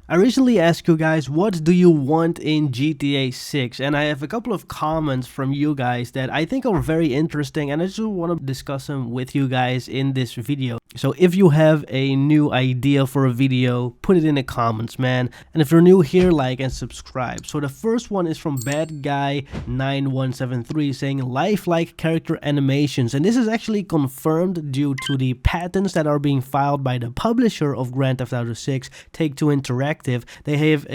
I recently asked you guys, what do you want in GTA 6? And I have a couple of comments from you guys that I think are very interesting, and I just want to discuss them with you guys in this video. So if you have a new idea for a video, put it in the comments, man. And if you're new here, like and subscribe. So the first one is from BadGuy9173 saying lifelike character animations. And this is actually confirmed due to the patents that are being filed by the publisher of Grand Theft Auto 6, Take-Two Interactive. They have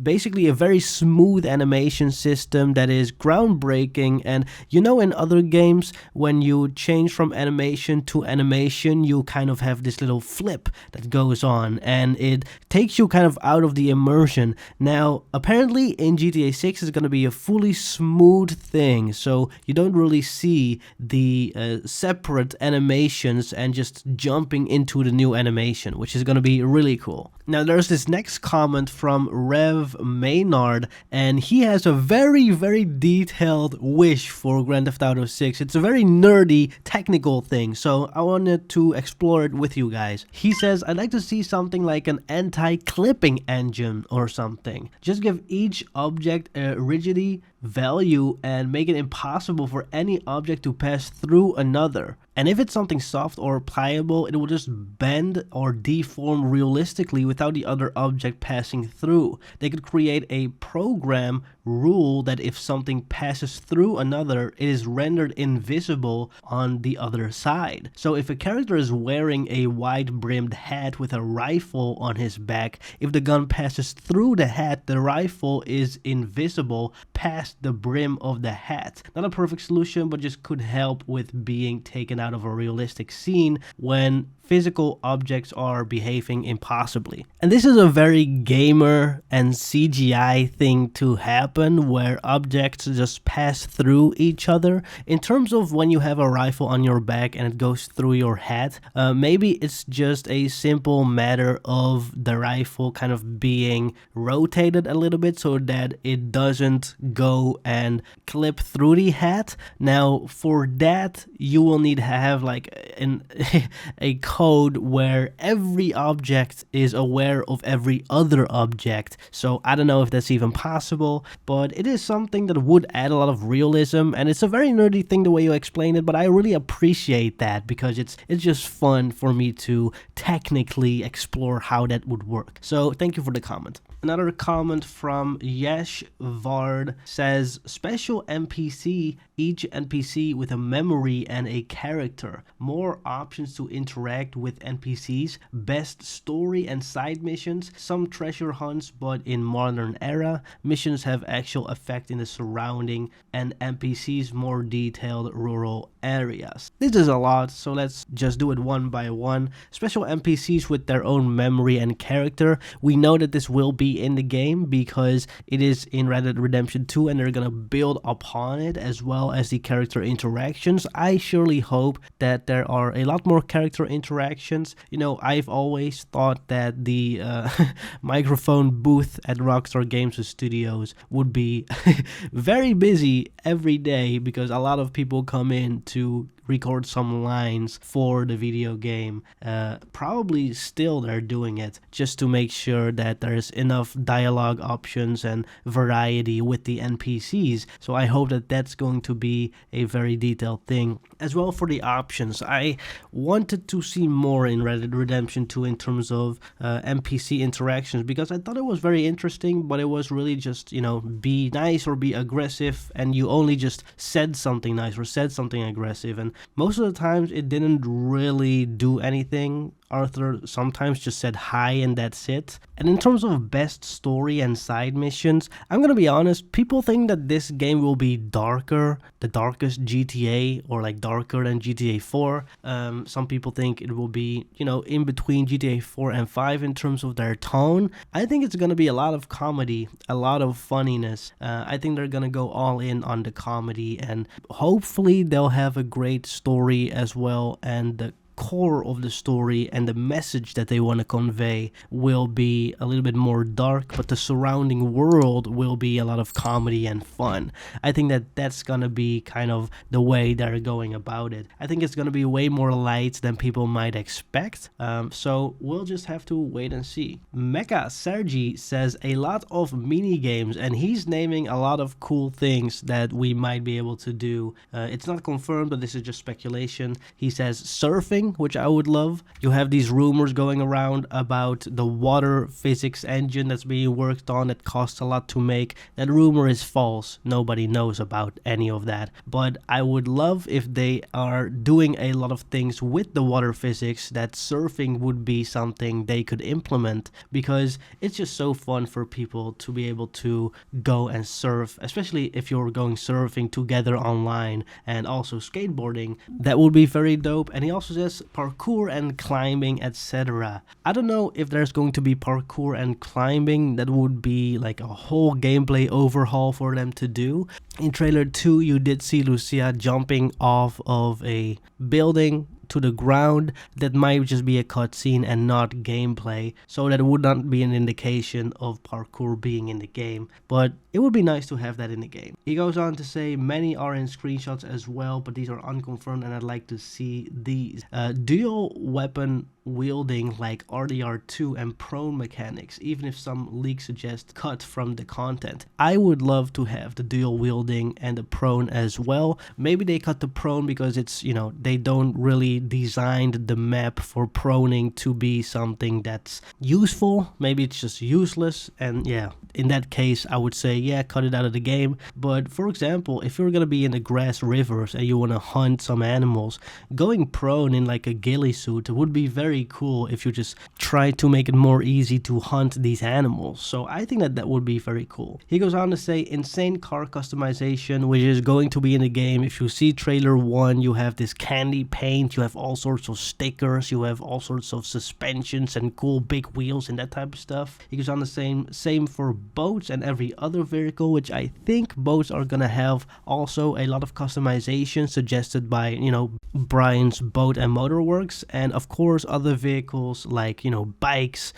basically a very smooth animation system that is groundbreaking. And you know, in other games, when you change from animation to animation, you kind of have this little flip that goes on and it takes you kind of out of the immersion. Now apparently in GTA 6 is going to be a fully smooth thing, so you don't really see the separate animations and just jumping into the new animation, which is going to be really cool. Now there's this next comment from Rev Maynard, and he has a very detailed wish for Grand Theft Auto 6. It's a very nerdy technical thing, so I wanted to explore it with you guys. He says, I'd like to see something like an anti-clipping engine or something. Just give each object a rigidity value and make it impossible for any object to pass through another. And if it's something soft or pliable, it will just bend or deform realistically without the other object passing through. They could create a program rule that if something passes through another, it is rendered invisible on the other side. So if a character is wearing a wide-brimmed hat with a rifle on his back, if the gun passes through the hat, the rifle is invisible past the brim of the hat. Not a perfect solution, but just could help with being taken out of a realistic scene when physical objects are behaving impossibly. And this is a very gamer and CGI thing to happen, where objects just pass through each other. In terms of when you have a rifle on your back and it goes through your hat, maybe it's just a simple matter of the rifle kind of being rotated a little bit so that it doesn't go and clip through the hat. Now for that, you will need to have like a code where every object is aware of every other object. So I don't know if that's even possible, but it is something that would add a lot of realism, and it's a very nerdy thing the way you explain it, but I really appreciate that because it's just fun for me to technically explore how that would work. So thank you for the comment. Another comment from Yesh Vard says, special NPC, each NPC with a memory and a character, more options to interact with NPCs, best story and side missions, some treasure hunts but in modern era, missions have actual effect in the surrounding, and NPCs more detailed rural areas. This is a lot, so let's just do it one by one. Special NPCs with their own memory and character. We know that this will be in the game because it is in Red Dead Redemption 2 and they're gonna build upon it, as well as the character interactions. I surely hope that there are a lot more character interactions. You know, I've always thought that the microphone booth at Rockstar Games Studios would be very busy every day because a lot of people come in to record some lines for the video game. Probably still they're doing it just to make sure that there's enough dialogue options and variety with the NPCs. So I hope that that's going to be a very detailed thing. As well for the options, I wanted to see more in Red Dead Redemption 2 in terms of NPC interactions, because I thought it was very interesting, but it was really just, you know, be nice or be aggressive, and you only just said something nice or said something aggressive, and most of the times it didn't really do anything. Arthur sometimes just said hi and that's it. And in terms of best story and side missions, I'm gonna be honest, people think that this game will be darker, the darkest GTA, or like darker than GTA 4. Some people think it will be, you know, in between GTA 4 and 5 in terms of their tone. I think it's gonna be a lot of comedy, a lot of funniness. I think they're gonna go all in on the comedy, and hopefully they'll have a great story as well, and the core of the story and the message that they want to convey will be a little bit more dark, but the surrounding world will be a lot of comedy and fun. I think that that's gonna be kind of the way they're going about it. I think it's gonna be way more light than people might expect, so we'll just have to wait and see. Mecha Sergi says a lot of mini games, and he's naming a lot of cool things that we might be able to do. It's not confirmed, but this is just speculation. He says surfing, which I would love. You have these rumors going around about the water physics engine that's being worked on that costs a lot to make. That rumor is false. Nobody knows about any of that. But I would love if they are doing a lot of things with the water physics, that surfing would be something they could implement, because it's just so fun for people to be able to go and surf, especially if you're going surfing together online, and also skateboarding. That would be very dope. And he also says parkour and climbing, etc. I don't know if there's going to be parkour and climbing. That would be like a whole gameplay overhaul for them to do. In trailer 2, you did see Lucia jumping off of a building to the ground. That might just be a cutscene and not gameplay, so that would not be an indication of parkour being in the game, but it would be nice to have that in the game. He goes on to say many are in screenshots as well, but these are unconfirmed and I'd like to see these. Dual weapon wielding like RDR2 and prone mechanics, even if some leaks suggest cut from the content. I would love to have the dual wielding and the prone as well. Maybe they cut the prone because it's, you know, they don't really designed the map for proning to be something that's useful. Maybe it's just useless, and yeah, in that case I would say yeah, cut it out of the game. But for example, if you're gonna be in the grass rivers and you want to hunt some animals, going prone in like a ghillie suit would be very cool if you just try to make it more easy to hunt these animals. So I think that that would be very cool. He goes on to say insane car customization, which is going to be in the game. If you see trailer 1, you have this candy paint, you have all sorts of stickers, you have all sorts of suspensions and cool big wheels and that type of stuff. He goes on the same for boats and every other vehicle, which I think boats are gonna have also a lot of customization suggested by, you know, Brian's Boat and Motor Works, and of course other vehicles like, you know, bikes,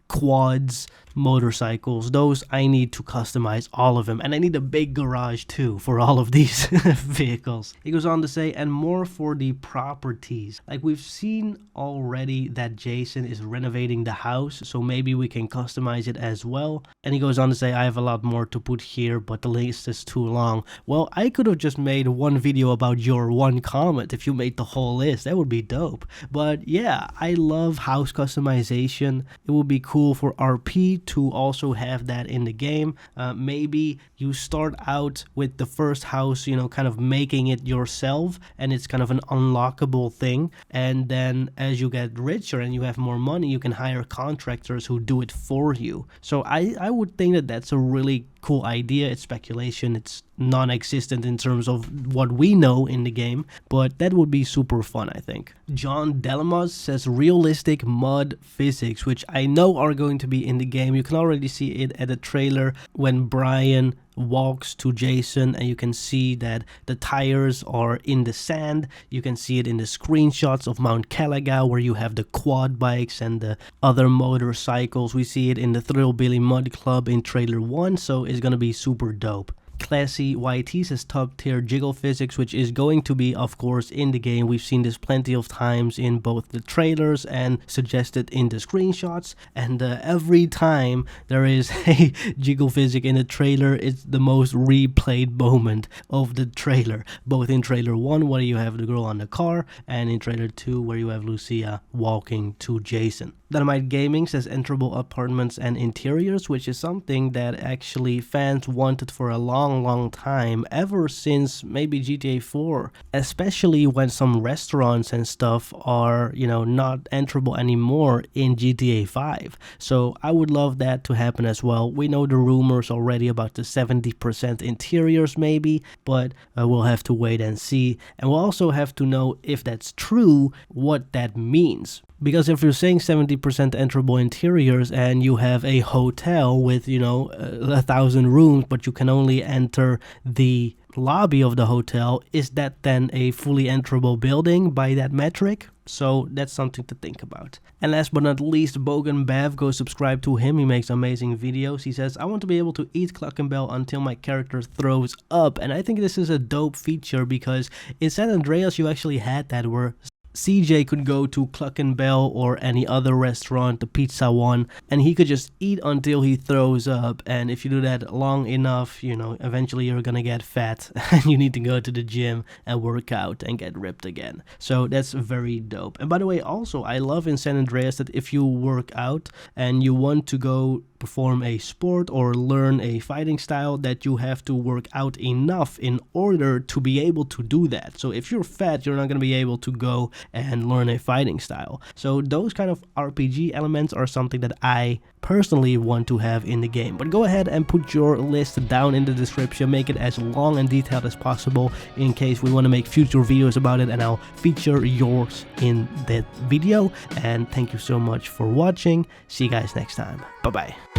quads, motorcycles. Those I need to customize all of them, and I need a big garage too for all of these vehicles. He goes on to say, and more for the properties. Like we've seen already that Jason is renovating the house, so maybe we can customize it as well. And he goes on to say, I have a lot more to put here, but the list is too long. Well, I could have just made one video about your one comment if you made the whole list. That would be dope. But yeah, I love house customization. It would be cool for RP to also have that in the game. Maybe you start out with the first house, you know, kind of making it yourself, and it's kind of an unlockable thing, and then as you get richer and you have more money, you can hire contractors who do it for you. So I would think that that's a really cool idea. It's speculation, it's non-existent in terms of what we know in the game, but that would be super fun, I think. John Delamos says realistic mud physics, which I know are going to be in the game. You can already see it at the trailer when Brian walks to Jason, and you can see that the tires are in the sand. You can see it in the screenshots of Mount Calaga where you have the quad bikes and the other motorcycles. We see it in the Thrillbilly Mud Club in trailer 1, so it's gonna be super dope. Classy YT says top tier jiggle physics, which is going to be of course in the game. We've seen this plenty of times in both the trailers and suggested in the screenshots, and every time there is a jiggle physic in the trailer, it's the most replayed moment of the trailer, both in trailer 1 where you have the girl on the car, and in trailer 2 where you have Lucia walking to Jason. Dynamite Gaming says enterable apartments and interiors, which is something that actually fans wanted for a long time, ever since maybe GTA 4, especially when some restaurants and stuff are, you know, not enterable anymore in GTA 5. So I would love that to happen as well. We know the rumors already about the 70% interiors maybe, but we'll have to wait and see. And we'll also have to know if that's true, what that means. Because if you're saying 70% enterable interiors and you have a hotel with, you know, 1,000 rooms, but you can only enter the lobby of the hotel, is that then a fully enterable building by that metric? So that's something to think about. And last but not least, Bogan Bev, go subscribe to him. He makes amazing videos. He says, I want to be able to eat Cluck and Bell until my character throws up. And I think this is a dope feature because in San Andreas you actually had that where CJ could go to Cluck and Bell or any other restaurant, the pizza one, and he could just eat until he throws up. And if you do that long enough, you know, eventually you're gonna get fat and you need to go to the gym and work out and get ripped again. So that's very dope. And by the way, also I love in San Andreas that if you work out and you want to go perform a sport or learn a fighting style, that you have to work out enough in order to be able to do that. So if you're fat, you're not going to be able to go and learn a fighting style. So those kind of RPG elements are something that I personally want to have in the game. But go ahead and put your list down in the description, make it as long and detailed as possible in case we want to make future videos about it, and I'll feature yours in that video. And thank you so much for watching. See you guys next time. Bye bye.